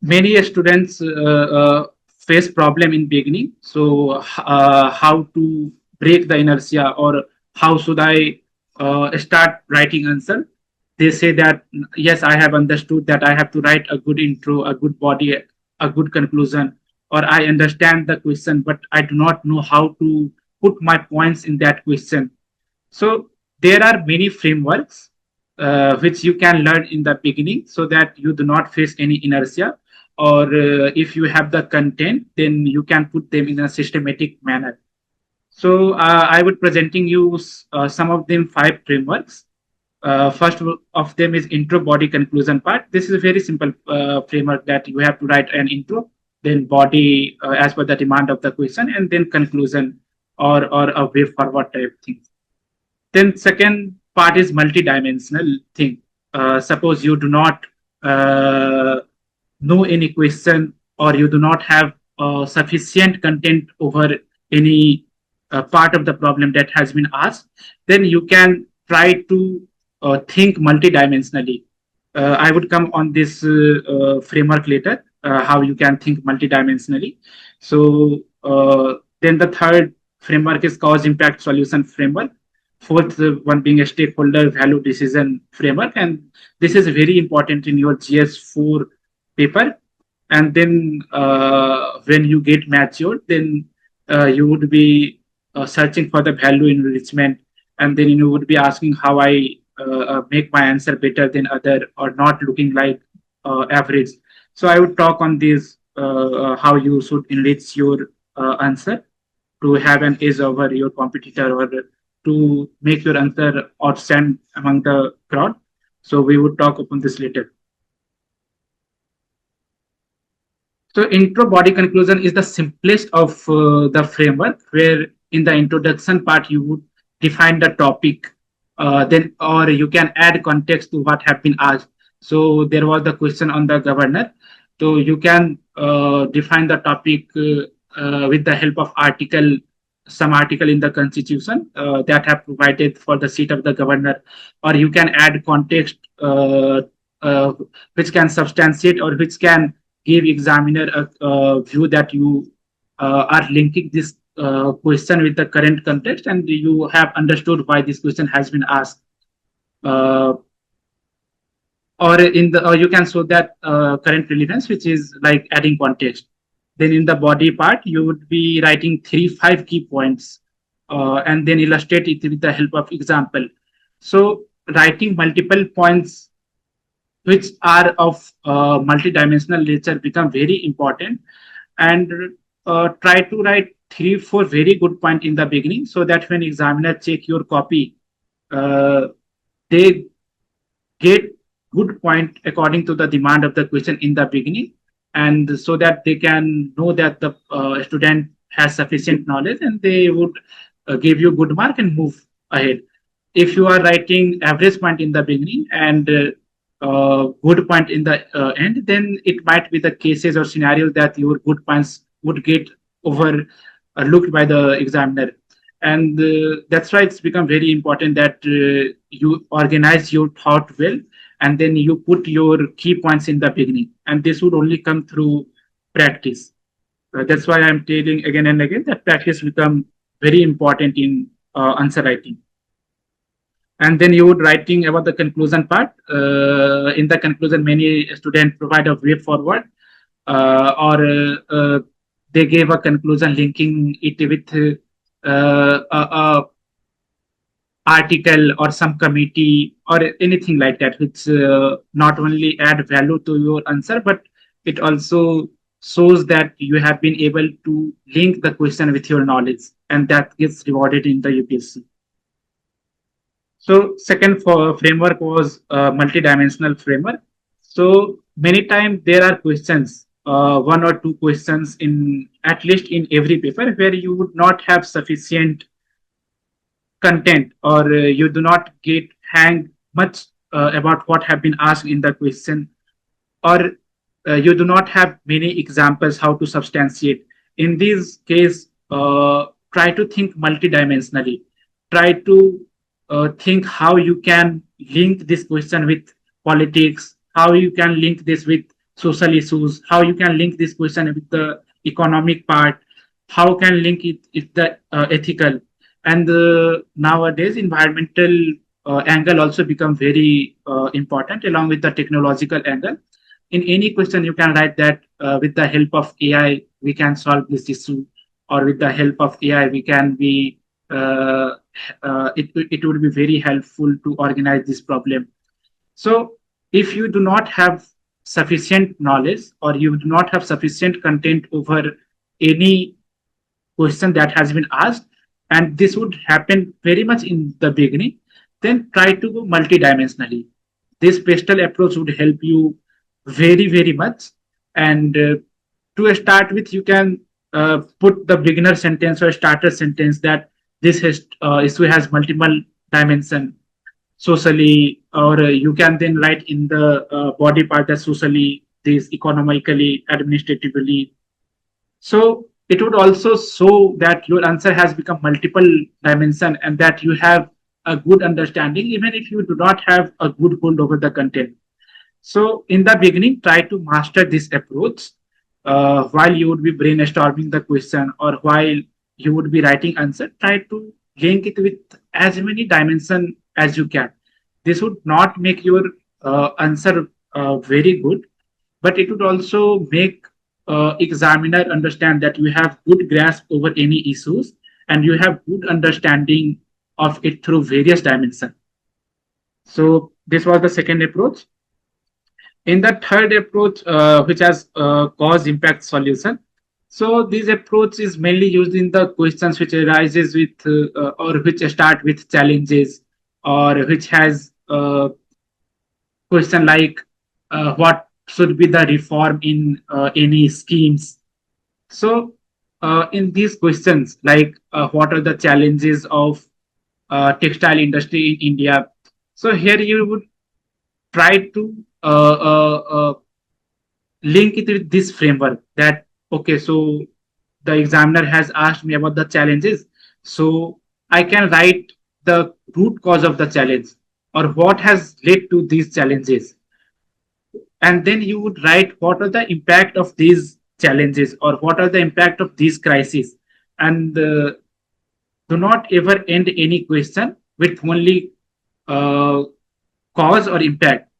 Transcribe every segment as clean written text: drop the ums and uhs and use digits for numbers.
many students face problem in beginning. So how to break the inertia, or how should I start writing answer? They say that yes, I have understood that I have to write a good intro, a good body, a good conclusion, or I understand the question, but I do not know how to put my points in that question. So there are many frameworks which you can learn in the beginning, so that you do not face any inertia. Or if you have the content, then you can put them in a systematic manner. So I would presenting you some of them five frameworks. First of them is intro, body, conclusion part. This is a very simple framework that you have to write an intro, then body as per the demand of the question, and then conclusion, or a way forward type thing. Then second part is multi-dimensional thing. Suppose you do not uh, know any question, or you do not have sufficient content over any part of the problem that has been asked, then you can try to think multi-dimensionally. I would come on this framework later, how you can think multi-dimensionally. So then the third framework is cause impact solution framework. Fourth one being a stakeholder value decision framework, and this is very important in your GS4 paper. And then when you get matured, then you would be searching for the value enrichment, and then you would be asking how I make my answer better than other, or not looking like average. So I would talk on this, how you should enrich your answer to have an edge over your competitor, or to make your answer outstand among the crowd. So we would talk upon this later. So intro, body, conclusion is the simplest of the framework, where in the introduction part you would define the topic, then or you can add context to what have been asked. So there was the question on the governor. So you can define the topic with the help of article, some article in the constitution that have provided for the seat of the governor, or you can add context uh, which can substantiate, or which can give examiner a view that you are linking this question with the current context, and you have understood why this question has been asked. Uh, or you can show that current relevance, which is like adding context. Then in the body part, you would be writing 3 5 key points, and then illustrate it with the help of example. So writing multiple points which are of multidimensional nature become very important. And try to write 3 4 very good point in the beginning, so that when examiner check your copy, uh, they get good point according to the demand of the question in the beginning, and so that they can know that the student has sufficient knowledge, and they would give you good mark and move ahead. If you are writing average point in the beginning, and good point in the end, then it might be the cases or scenarios that your good points would get overlooked by the examiner. And that's why it's become very important that you organize your thought well, and then you put your key points in the beginning, and this would only come through practice. That's why I'm telling again and again that practice become very important in answer writing. And then you would writing about the conclusion part. In the conclusion, many students provide a way forward, or they gave a conclusion linking it with a article or some committee or anything like that, which not only add value to your answer, but it also shows that you have been able to link the question with your knowledge, and that gets rewarded in the UPSC. So second for framework was multidimensional framework. So many times there are questions, one or two questions in at least in every paper, where you would not have sufficient content, or you do not get hang much about what have been asked in the question, or you do not have many examples how to substantiate. In this case, try to think multidimensionally. Try to think how you can link this question with politics, how you can link this with social issues, how you can link this question with the economic part, how can link it with the ethical, and nowadays environmental angle also become very important along with the technological angle. In any question you can write that with the help of AI we can solve this issue, or with the help of AI we can be it would be very helpful to organize this problem. So if you do not have sufficient knowledge, or you do not have sufficient content over any question that has been asked, and this would happen very much in the beginning, then try to go multidimensionally. This pastel approach would help you very, very much. And to start with, you can put the beginner sentence or starter sentence that issue has multiple dimension socially, or you can then write in the body part that socially, this economically, administratively. So it would also show that your answer has become multiple dimension and that you have a good understanding, even if you do not have a good hold over the content. So in the beginning, try to master this approach while you would be brainstorming the question, or while you would be writing answer. Try to link it with as many dimension as you can. This would not make your answer very good, but it would also make examiner understand that you have good grasp over any issues and you have good understanding of it through various dimensions. So this was the second approach. In the third approach, which has cause impact solution. So this approach is mainly used in the questions which arises with or which start with challenges, or which has question like what should be the reform in any schemes. So in these questions, like what are the challenges of textile industry in India? So here you would try to link it with this framework that, okay, so the examiner has asked me about the challenges, so I can write the root cause of the challenge, or what has led to these challenges, and then you would write what are the impact of these challenges, or what are the impact of these crises. And do not ever end any question with only uh, cause or impact.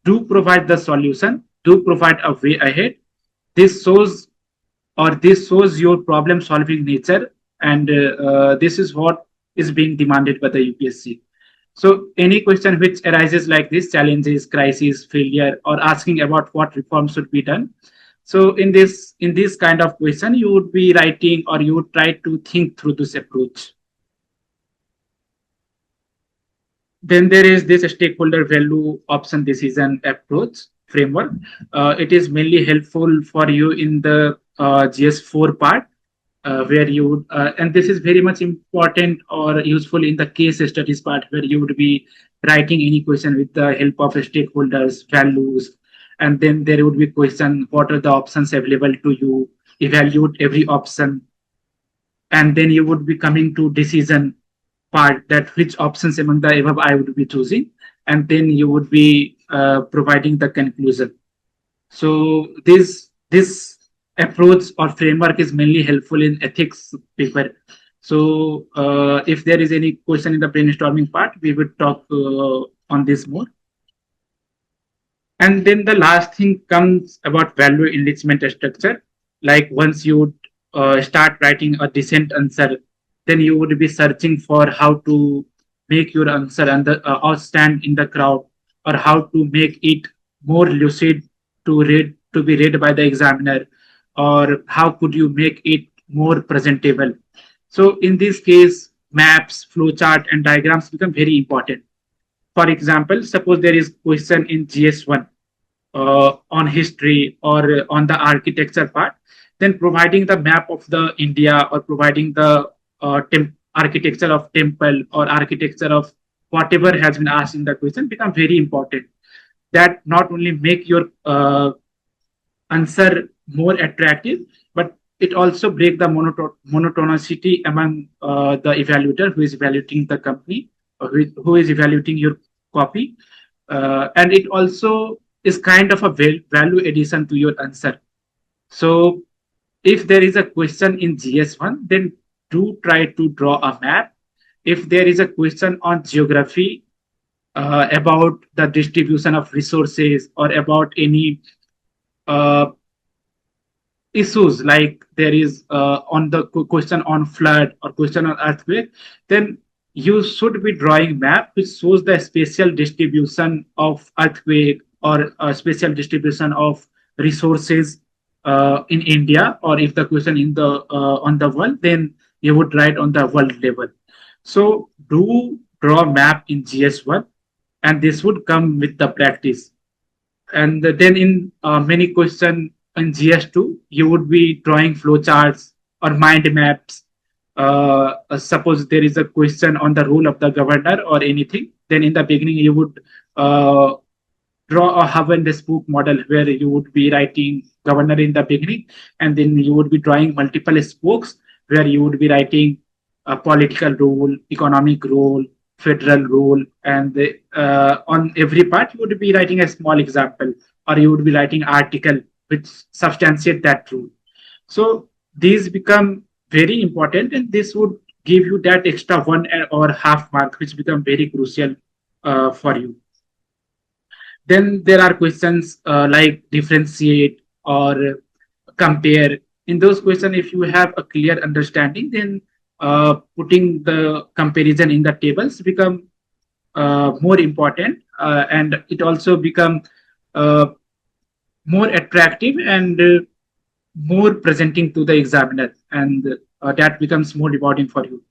Do provide the solution, do provide a way ahead. This shows, or this shows your problem solving nature, and this is what is being demanded by the UPSC. So any question which arises like this, challenges, crisis, failure, or asking about what reform should be done. So in this kind of question, you would be writing, or you would try to think through this approach. Then there is this stakeholder value option decision approach framework. It is mainly helpful for you in the GS4 part, where you would, and this is very much important or useful in the case studies part, where you would be writing any question with the help of stakeholders, values, and then there would be question, what are the options available to you, evaluate every option, and then you would be coming to decision part, that which options among the above I would be choosing, and then you would be providing the conclusion. So this approach or framework is mainly helpful in ethics paper. So if there is any question in the brainstorming part, we would talk on this more. And then the last thing comes about value enrichment structure. Like once you start writing a decent answer, then you would be searching for how to make your answer outstand in the crowd, or how to make it more lucid to be read by the examiner, or how could you make it more presentable. So in this case, maps, flowchart, and diagrams become very important. For example, suppose there is question in GS1 on history, or on the architecture part, then providing the map of the India, or providing the architecture of temple, or architecture of whatever has been asked in the question become very important. That not only make your answer more attractive, but it also break the monotonicity among the evaluator who is evaluating the company, or who is evaluating your copy. And it also is kind of a value addition to your answer. So if there is a question in GS1, then do try to draw a map. If there is a question on geography, about the distribution of resources or about any uh, issues, like there is on the question on flood or question on earthquake, then you should be drawing map which shows the spatial distribution of earthquake or a spatial distribution of resources in India, or if the question in the on the world, then you would write on the world level. So do draw map in GS1, and this would come with the practice. And then in many question in GS2, you would be drawing flowcharts or mind maps. Suppose there is a question on the role of the governor or anything, then in the beginning you would uh, draw a hub and spoke model where you would be writing governor in the beginning, and then you would be drawing multiple spokes where you would be writing a political role, economic role, federal role, and on every part you would be writing a small example, or you would be writing article which substantiate that rule. So these become very important, and this would give you that extra one or half mark, which become very crucial for you. Then there are questions like differentiate or compare. In those questions, if you have a clear understanding, then putting the comparison in the tables become more important, and it also become uh, more attractive and more presenting to the examiner, and that becomes more rewarding for you.